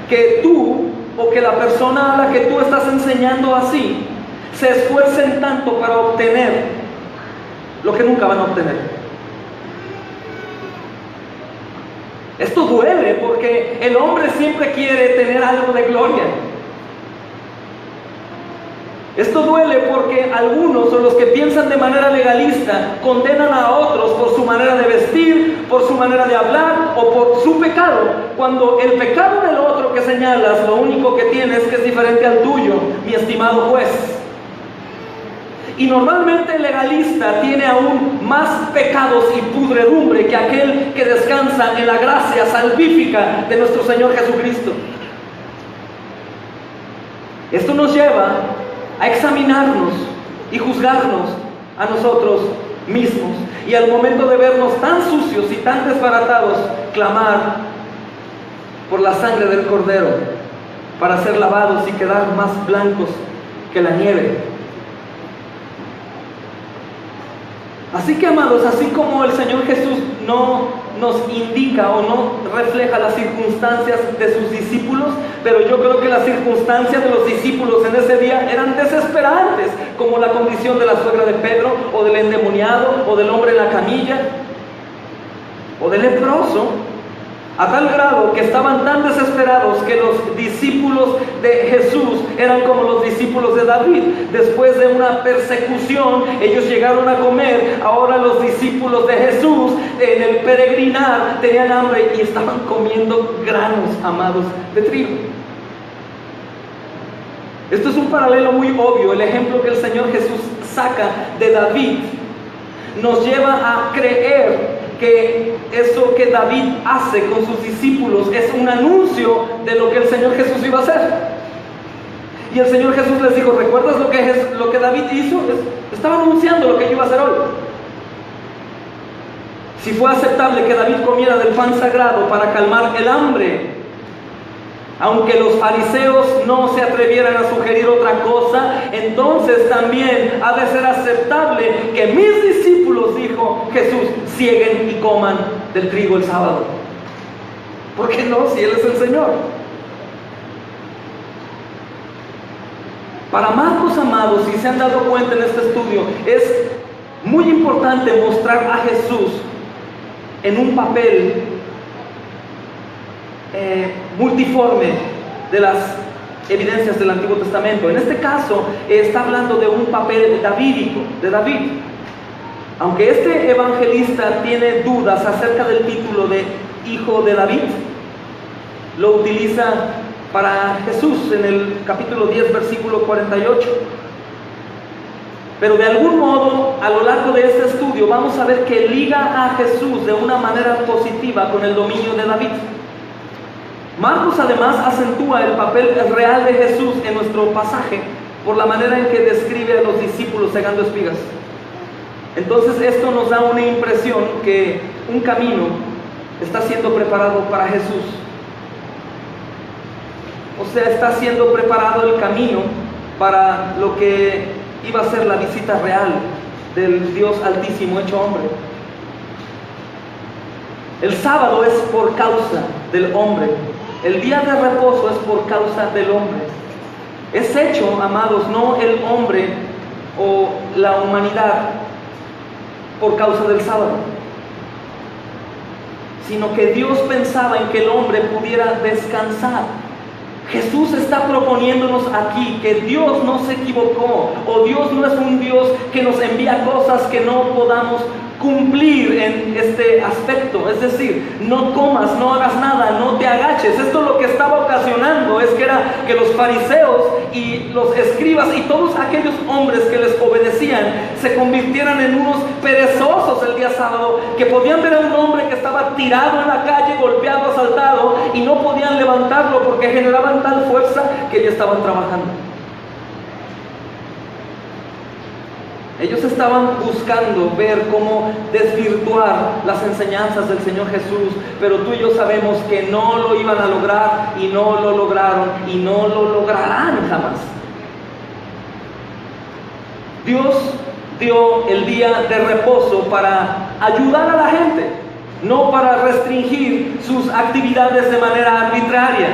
que tú o que la persona a la que tú estás enseñando así se esfuercen tanto para obtener lo que nunca van a obtener. Esto duele porque el hombre siempre quiere tener algo de gloria. Esto duele porque algunos, o los que piensan de manera legalista, condenan a otros por su manera de vestir, por su manera de hablar o por su pecado, cuando el pecado del otro que señalas, lo único que tienes que es diferente al tuyo, mi estimado juez. Y normalmente el legalista tiene aún más pecados y pudredumbre que aquel que descansa en la gracia salvífica de nuestro Señor Jesucristo. Esto nos lleva a examinarnos y juzgarnos a nosotros mismos, y al momento de vernos tan sucios y tan desbaratados, clamar por la sangre del Cordero para ser lavados y quedar más blancos que la nieve. Así que, amados, así como el Señor Jesús no nos indica o no refleja las circunstancias de sus discípulos, pero yo creo que las circunstancias de los discípulos en ese día eran desesperantes, como la condición de la suegra de Pedro, o del endemoniado, o del hombre en la camilla, o del leproso. A tal grado que estaban tan desesperados que los discípulos de Jesús eran como los discípulos de David. Después de una persecución, ellos llegaron a comer. Ahora los discípulos de Jesús en el peregrinar tenían hambre y estaban comiendo granos, amados, de trigo. Esto es un paralelo muy obvio. El ejemplo que el Señor Jesús saca de David nos lleva a creer que eso que David hace con sus discípulos es un anuncio de lo que el Señor Jesús iba a hacer. Y el Señor Jesús les dijo: ¿recuerdas lo que David hizo? Estaba anunciando lo que yo iba a hacer hoy. Si fue aceptable que David comiera del pan sagrado para calmar el hambre, aunque los fariseos no se atrevieran a sugerir otra cosa, entonces también ha de ser aceptable que mis discípulos, dijo Jesús, sieguen y coman del trigo el sábado. ¿Por qué no, si Él es el Señor? Para Marcos, amados, si se han dado cuenta en este estudio, es muy importante mostrar a Jesús en un papel multiforme de las evidencias del Antiguo Testamento. En este caso está hablando de un papel davídico, de David. Aunque este evangelista tiene dudas acerca del título de hijo de David, lo utiliza para Jesús en el capítulo 10, versículo 48. Pero de algún modo, a lo largo de este estudio, vamos a ver que liga a Jesús de una manera positiva con el dominio de David. Marcos además acentúa el papel real de Jesús en nuestro pasaje por la manera en que describe a los discípulos segando espigas. Entonces esto nos da una impresión que un camino está siendo preparado para Jesús. O sea, está siendo preparado el camino para lo que iba a ser la visita real del Dios Altísimo hecho hombre. El sábado es por causa del hombre. El día de reposo es por causa del hombre. Es hecho, amados, no el hombre o la humanidad por causa del sábado, sino que Dios pensaba en que el hombre pudiera descansar. Jesús está proponiéndonos aquí que Dios no se equivocó, o Dios no es un Dios que nos envía cosas que no podamos cumplir en este aspecto. Es decir, no comas, no hagas nada, no te agaches. Esto lo que estaba ocasionando es que los fariseos y los escribas y todos aquellos hombres que les obedecían se convirtieran en unos perezosos el día sábado, que podían ver a un hombre que estaba tirado en la calle, golpeado, asaltado, y no podían levantarlo porque generaban tal fuerza que ya estaban trabajando. Ellos estaban buscando ver cómo desvirtuar las enseñanzas del Señor Jesús, pero tú y yo sabemos que no lo iban a lograr, y no lo lograron, y no lo lograrán jamás. Dios dio el día de reposo para ayudar a la gente, no para restringir sus actividades de manera arbitraria.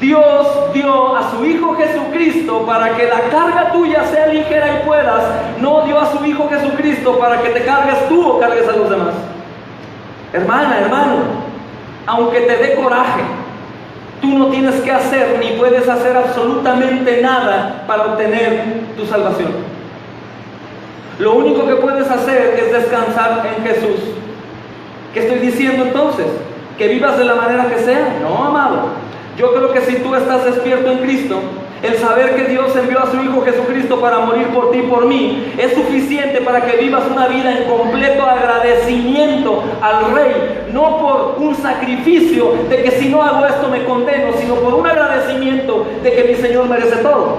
Dios dio a su Hijo Jesucristo para que la carga tuya sea ligera y puedas. No dio a su Hijo Jesucristo para que te cargues tú o cargues a los demás. Hermana, hermano, aunque te dé coraje, tú no tienes que hacer ni puedes hacer absolutamente nada para obtener tu salvación. Lo único que puedes hacer es descansar en Jesús. ¿Qué estoy diciendo entonces? ¿Que vivas de la manera que sea? No, amado. Yo creo que si tú estás despierto en Cristo, el saber que Dios envió a su Hijo Jesucristo para morir por ti y por mí es suficiente para que vivas una vida en completo agradecimiento al Rey, no por un sacrificio de que si no hago esto me condeno, sino por un agradecimiento de que mi Señor merece todo.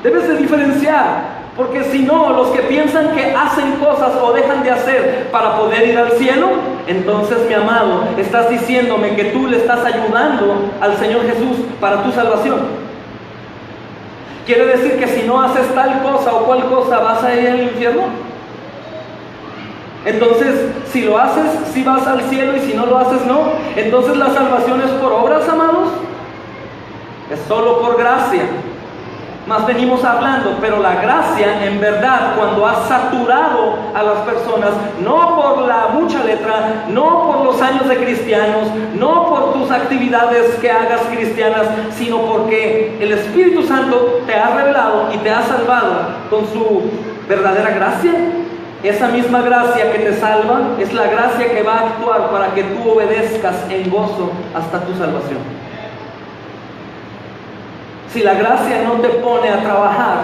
Debes de diferenciar, porque si no, los que piensan que hacen cosas o dejan de hacer para poder ir al cielo, entonces, mi amado, estás diciéndome que tú le estás ayudando al Señor Jesús para tu salvación. ¿Quiere decir que si no haces tal cosa o cual cosa vas a ir al infierno? Entonces, si lo haces, sí vas al cielo, y si no lo haces, no. Entonces, ¿la salvación es por obras, amados? Es solo por gracia. más venimos hablando, pero la gracia en verdad cuando ha saturado a las personas, no por la mucha letra, no por los años de cristianos, no por tus actividades que hagas cristianas, sino porque el Espíritu Santo te ha revelado y te ha salvado con su verdadera gracia. Esa misma gracia que te salva es la gracia que va a actuar para que tú obedezcas en gozo hasta tu salvación. Si la gracia no te pone a trabajar,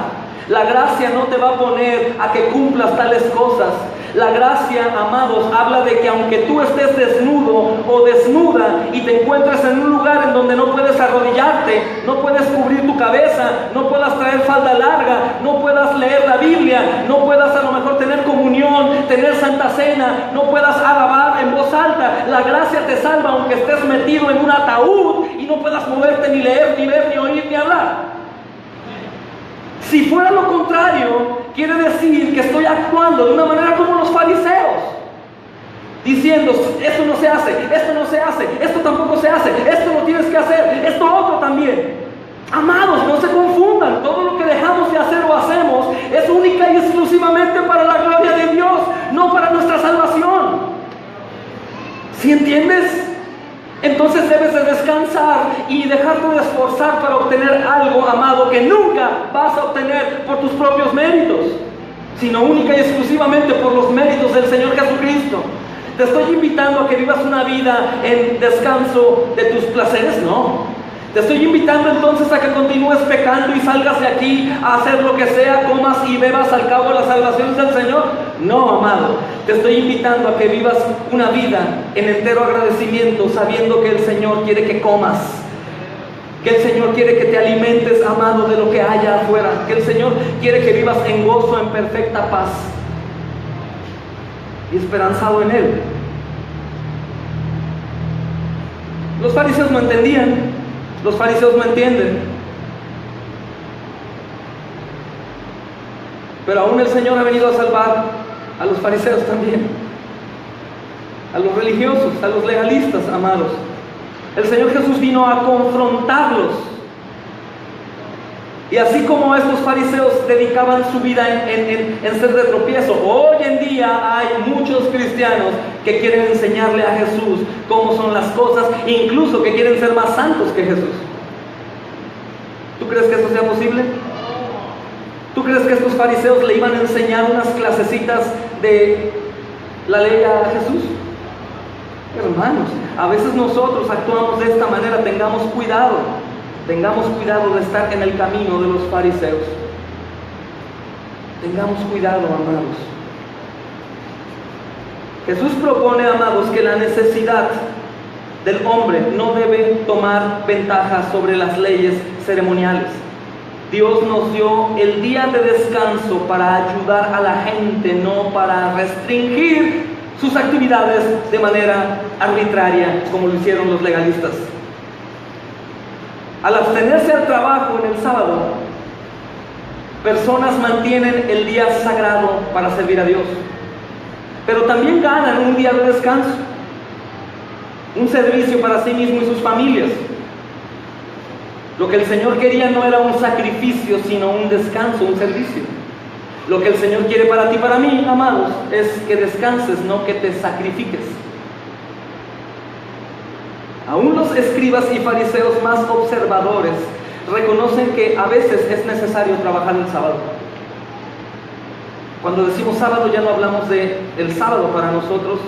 la gracia no te va a poner a que cumplas tales cosas. La gracia, amados, habla de que aunque tú estés desnudo o desnuda y te encuentres en un lugar en donde no puedes arrodillarte, no puedes cubrir tu cabeza, no puedas traer falda larga, no puedas leer la Biblia, no puedas a lo mejor tener comunión, tener santa cena, no puedas alabar en voz alta, la gracia te salva aunque estés metido en un ataúd y no puedas moverte, ni leer, ni ver, ni oír, ni hablar. Si fuera lo contrario, quiere decir que estoy actuando de una manera como los fariseos, diciendo, esto no se hace, esto no se hace, esto tampoco se hace, esto no tienes que hacer, esto otro también. Amados, no se confundan, todo lo que dejamos de hacer o hacemos es única y exclusivamente para la gloria de Dios, no para nuestra salvación. ¿Sí entiendes? Entonces debes de descansar y dejarte de esforzar para obtener algo, amado, que nunca vas a obtener por tus propios méritos, sino única y exclusivamente por los méritos del Señor Jesucristo. Te estoy invitando a que vivas una vida en descanso de tus placeres, no. Te estoy invitando entonces a que continúes pecando y salgas de aquí a hacer lo que sea, comas y bebas al cabo de las salvaciones del Señor. No, amado, te estoy invitando a que vivas una vida en entero agradecimiento, sabiendo que el Señor quiere que comas, que el Señor quiere que te alimentes, amado, de lo que haya afuera, que el Señor quiere que vivas en gozo, en perfecta paz y esperanzado en Él. Los fariseos no entendían. Los fariseos no entienden. Pero aún el Señor ha venido a salvar a los fariseos también, a los religiosos, a los legalistas, amados. El Señor Jesús vino a confrontarlos. Y así como estos fariseos dedicaban su vida en ser de tropiezo, hoy en día hay muchos cristianos que quieren enseñarle a Jesús cómo son las cosas, incluso que quieren ser más santos que Jesús. ¿Tú crees que eso sea posible? ¿Tú crees que estos fariseos le iban a enseñar unas clasecitas de la ley a Jesús? Hermanos, a veces nosotros actuamos de esta manera. Tengamos cuidado de estar en el camino de los fariseos. Tengamos cuidado, amados. Jesús propone, amados, que la necesidad del hombre no debe tomar ventaja sobre las leyes ceremoniales. Dios nos dio el día de descanso para ayudar a la gente, no para restringir sus actividades de manera arbitraria, como lo hicieron los legalistas. Al abstenerse al trabajo en el sábado, personas mantienen el día sagrado para servir a Dios, pero también ganan un día de descanso, un servicio para sí mismo y sus familias. Lo que el Señor quería no era un sacrificio, sino un descanso, un servicio. Lo que el Señor quiere para ti y para mí, amados, es que descanses, no que te sacrifiques. Aún los escribas y fariseos más observadores reconocen que a veces es necesario trabajar el sábado. Cuando decimos sábado ya no hablamos de el sábado para nosotros.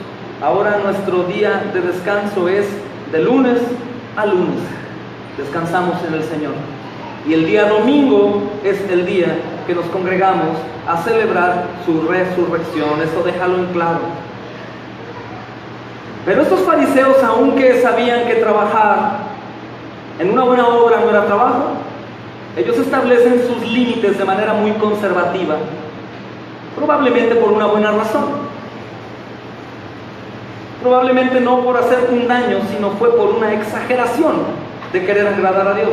Ahora nuestro día de descanso es de lunes a lunes. Descansamos en el Señor. Y el día domingo es el día que nos congregamos a celebrar su resurrección. Eso déjalo en claro. Pero estos fariseos, aunque sabían que trabajar en una buena obra no era trabajo, ellos establecen sus límites de manera muy conservativa, probablemente por una buena razón. Probablemente no por hacer un daño, sino fue por una exageración de querer agradar a Dios.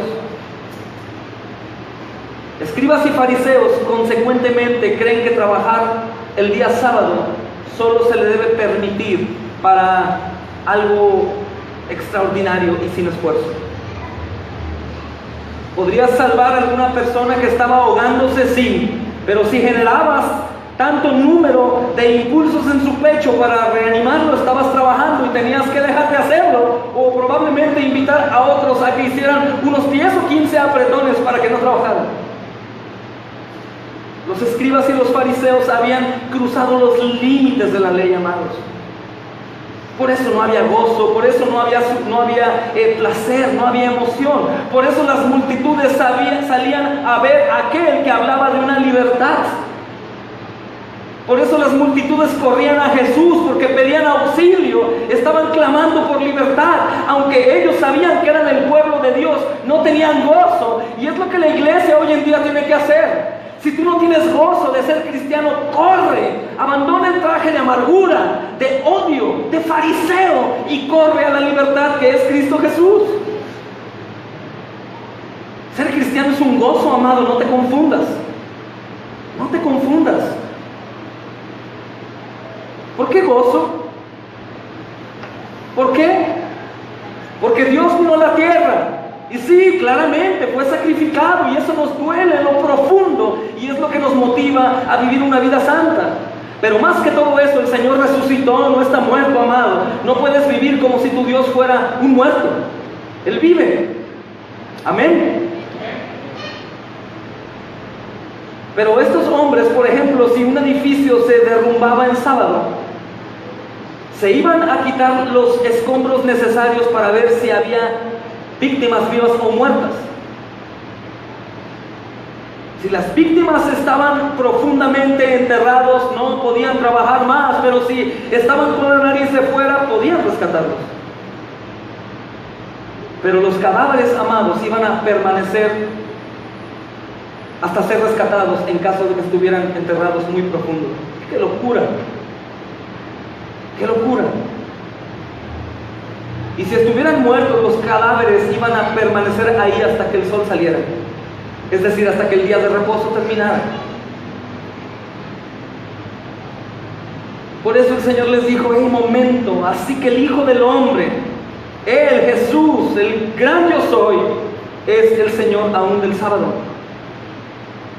Escribas y fariseos consecuentemente creen que trabajar el día sábado solo se le debe permitir para algo extraordinario y sin esfuerzo. ¿Podrías salvar a alguna persona que estaba ahogándose? Sí, pero si generabas tanto número de impulsos en su pecho para reanimarlo, estabas trabajando y tenías que dejar de hacerlo, o probablemente invitar a otros a que hicieran unos 10 o 15 apretones para que no trabajaran. Los escribas y los fariseos habían cruzado los límites de la ley, amados. Por eso no había gozo, por eso no había placer, no había emoción. Por eso las multitudes salían a ver a aquel que hablaba de una libertad. Por eso las multitudes corrían a Jesús, porque pedían auxilio, estaban clamando por libertad. Aunque ellos sabían que eran el pueblo de Dios, no tenían gozo. Y es lo que la iglesia hoy en día tiene que hacer. Si tú no tienes gozo de ser cristiano, corre, abandona el traje de amargura, de odio, de fariseo y corre a la libertad que es Cristo Jesús. Ser cristiano es un gozo, amado, no te confundas. No te confundas. ¿Por qué gozo? ¿Por qué? Porque Dios vino a la tierra. Y sí, claramente fue sacrificado y eso nos duele en lo profundo y es lo que nos motiva a vivir una vida santa. Pero más que todo eso, el Señor resucitó, no está muerto, amado. No puedes vivir como si tu Dios fuera un muerto. Él vive. Amén. Pero estos hombres, por ejemplo, si un edificio se derrumbaba en sábado, se iban a quitar los escombros necesarios para ver si había víctimas vivas o muertas. Si las víctimas estaban profundamente enterrados, no podían trabajar más, pero si estaban con la nariz de fuera, podían rescatarlos. Pero los cadáveres, amados, iban a permanecer hasta ser rescatados en caso de que estuvieran enterrados muy profundo. ¡Qué locura! ¡Qué locura! Y si estuvieran muertos, los cadáveres iban a permanecer ahí hasta que el sol saliera. Es decir, hasta que el día de reposo terminara. Por eso el Señor les dijo: ¡hey, momento! Así que el Hijo del Hombre, Él, Jesús, el gran yo soy, es el Señor aún del sábado.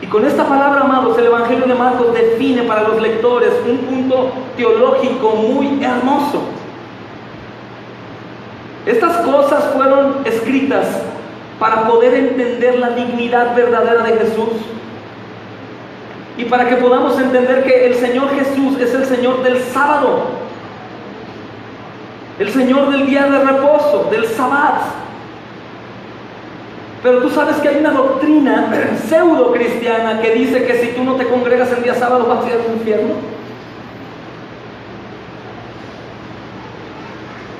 Y con esta palabra, amados, el Evangelio de Marcos define para los lectores un punto teológico muy hermoso. Estas cosas fueron escritas para poder entender la dignidad verdadera de Jesús y para que podamos entender que el Señor Jesús es el Señor del sábado, el Señor del día de reposo, del Sabbat. Pero tú sabes que hay una doctrina pseudo cristiana que dice que si tú no te congregas el día sábado vas a ir al infierno.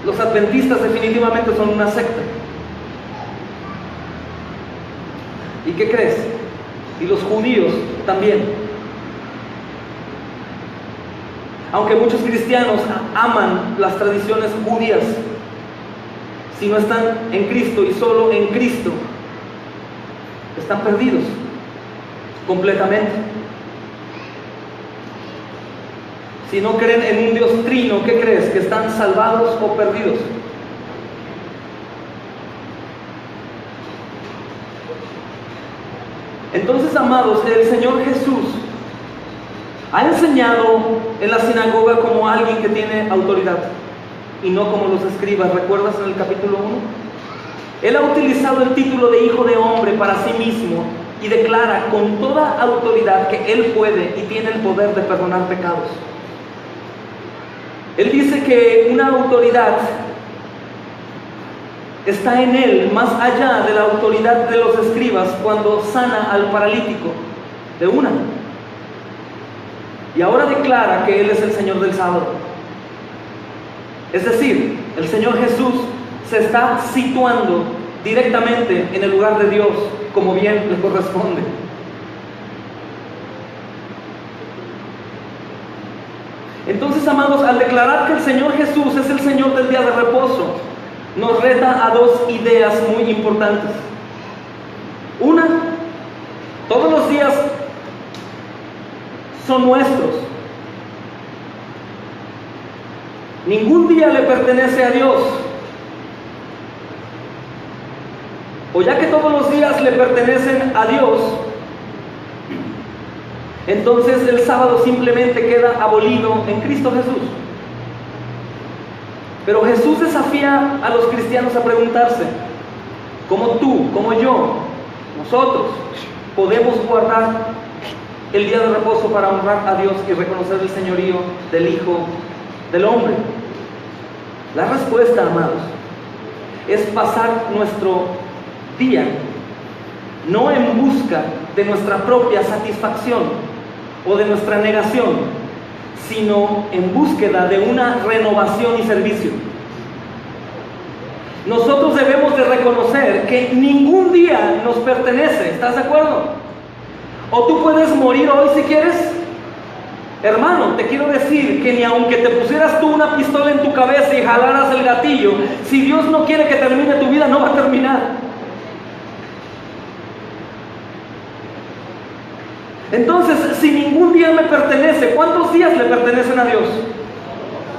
Los adventistas definitivamente son una secta. ¿Y qué crees? Y los judíos también. Aunque muchos cristianos aman las tradiciones judías, si no están en Cristo y solo en Cristo, están perdidos completamente. Si no creen en un Dios trino, ¿qué crees? ¿Que están salvados o perdidos? Entonces, amados, el Señor Jesús ha enseñado en la sinagoga como alguien que tiene autoridad y no como los escribas. ¿Recuerdas en el capítulo 1? Él ha utilizado el título de Hijo de Hombre para sí mismo y declara con toda autoridad que Él puede y tiene el poder de perdonar pecados. Él dice que una autoridad está en Él más allá de la autoridad de los escribas cuando sana al paralítico de una. Y ahora declara que Él es el Señor del sábado. Es decir, el Señor Jesús se está situando directamente en el lugar de Dios, como bien le corresponde. Entonces, amados, al declarar que el Señor Jesús es el Señor del día de reposo, nos reta a dos ideas muy importantes. Una, todos los días son nuestros. Ningún día le pertenece a Dios. o ya que todos los días le pertenecen a Dios, entonces el sábado simplemente queda abolido en Cristo Jesús. Pero Jesús desafía a los cristianos a preguntarse, ¿cómo tú, como yo, nosotros podemos guardar el día de reposo para honrar a Dios y reconocer el señorío del Hijo del Hombre? La respuesta, amados, es pasar nuestro día no en busca de nuestra propia satisfacción o de nuestra negación, sino en búsqueda de una renovación y servicio. Nosotros debemos de reconocer que ningún día nos pertenece, ¿estás de acuerdo? O tú puedes morir hoy si quieres. Hermano, te quiero decir que ni aunque te pusieras tú una pistola en tu cabeza y jalaras el gatillo, si Dios no quiere que termine tu vida, no va a terminar. Entonces, si ningún día me pertenece, ¿cuántos días le pertenecen a Dios?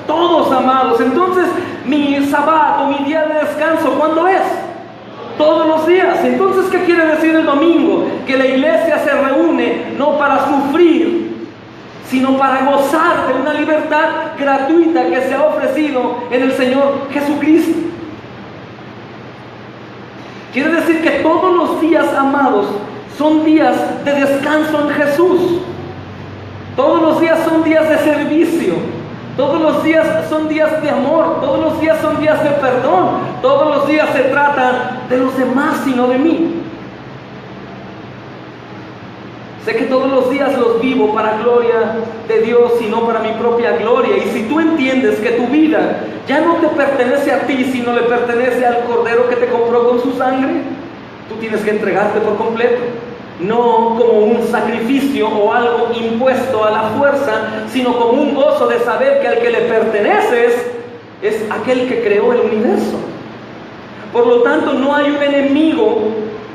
Todos, amados. Entonces, mi sabbat o mi día de descanso, ¿cuándo es? Todos los días. Entonces, ¿qué quiere decir el domingo? Que la iglesia se reúne no para sufrir, sino para gozar de una libertad gratuita que se ha ofrecido en el Señor Jesucristo. Quiere decir que todos los días, amados, son días de descanso en Jesús. Todos los días son días de servicio. Todos los días son días de amor. Todos los días son días de perdón. Todos los días se tratan de los demás y no de mí. Sé que todos los días los vivo para gloria de Dios y no para mi propia gloria. Y si tú entiendes que tu vida ya no te pertenece a ti, sino le pertenece al Cordero que te compró con su sangre, tú tienes que entregarte por completo. No como un sacrificio o algo impuesto a la fuerza, sino como un gozo de saber que al que le perteneces es aquel que creó el universo. Por lo tanto, no hay un enemigo,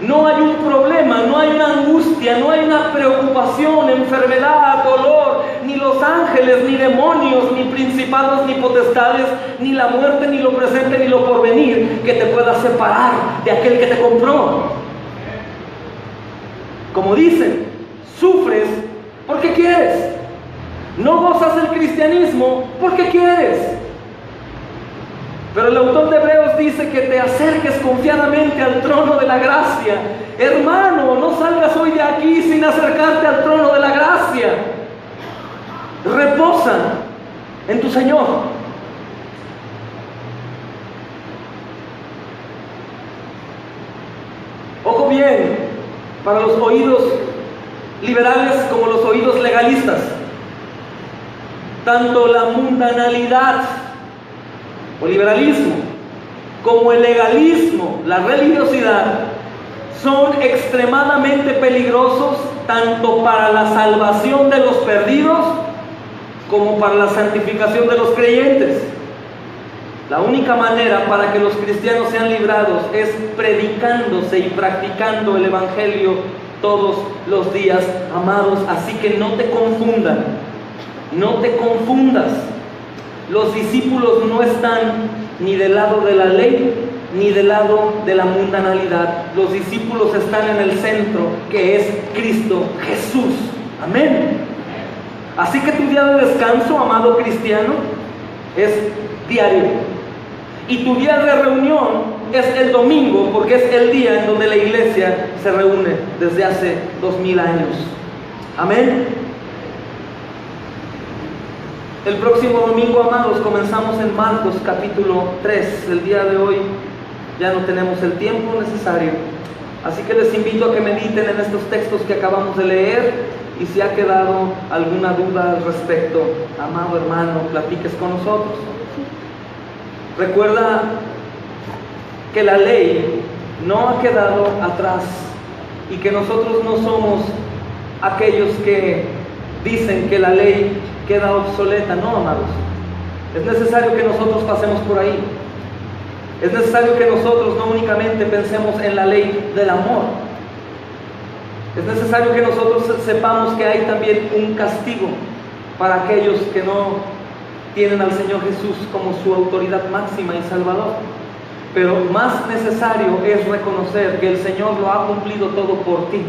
no hay un problema, no hay una angustia, no hay una preocupación, enfermedad, dolor, ni los ángeles, ni demonios, ni principados, ni potestades, ni la muerte, ni lo presente, ni lo porvenir, que te pueda separar de aquel que te compró. Como dicen, sufres porque quieres. No gozas el cristianismo porque quieres. Pero el autor de Hebreos dice que te acerques confiadamente al trono de la gracia. Hermano, no salgas hoy de aquí sin acercarte al trono de la gracia. Reposa en tu Señor. Ojo bien, para los oídos liberales como los oídos legalistas, tanto la mundanalidad o liberalismo como el legalismo, la religiosidad, son extremadamente peligrosos tanto para la salvación de los perdidos como para la santificación de los creyentes. La única manera para que los cristianos sean librados es predicándose y practicando el Evangelio todos los días, amados. Así que no te confundan, no te confundas. Los discípulos no están ni del lado de la ley, ni del lado de la mundanalidad. Los discípulos están en el centro, que es Cristo Jesús. Amén. Así que tu día de descanso, amado cristiano, es diario. Y tu día de reunión es el domingo, porque es el día en donde la iglesia se reúne desde hace 2000 años. Amén. El próximo domingo, amados, comenzamos en Marcos capítulo 3. El día de hoy ya no tenemos el tiempo necesario. Así que les invito a que mediten en estos textos que acabamos de leer. Y si ha quedado alguna duda al respecto, amado hermano, platiques con nosotros. Recuerda que la ley no ha quedado atrás y que nosotros no somos aquellos que dicen que la ley queda obsoleta. No, amados. Es necesario que nosotros pasemos por ahí. Es necesario que nosotros no únicamente pensemos en la ley del amor. Es necesario que nosotros sepamos que hay también un castigo para aquellos que no tienen al Señor Jesús como su autoridad máxima y salvador. Pero más necesario es reconocer que el Señor lo ha cumplido todo por ti,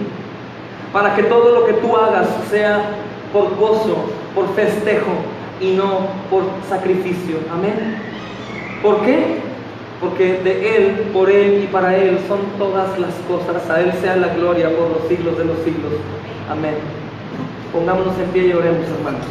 para que todo lo que tú hagas sea por gozo, por festejo y no por sacrificio. Amén. ¿Por qué? Porque de Él, por Él y para Él son todas las cosas. A Él sea la gloria por los siglos de los siglos. Amén. Pongámonos en pie y oremos, hermanos.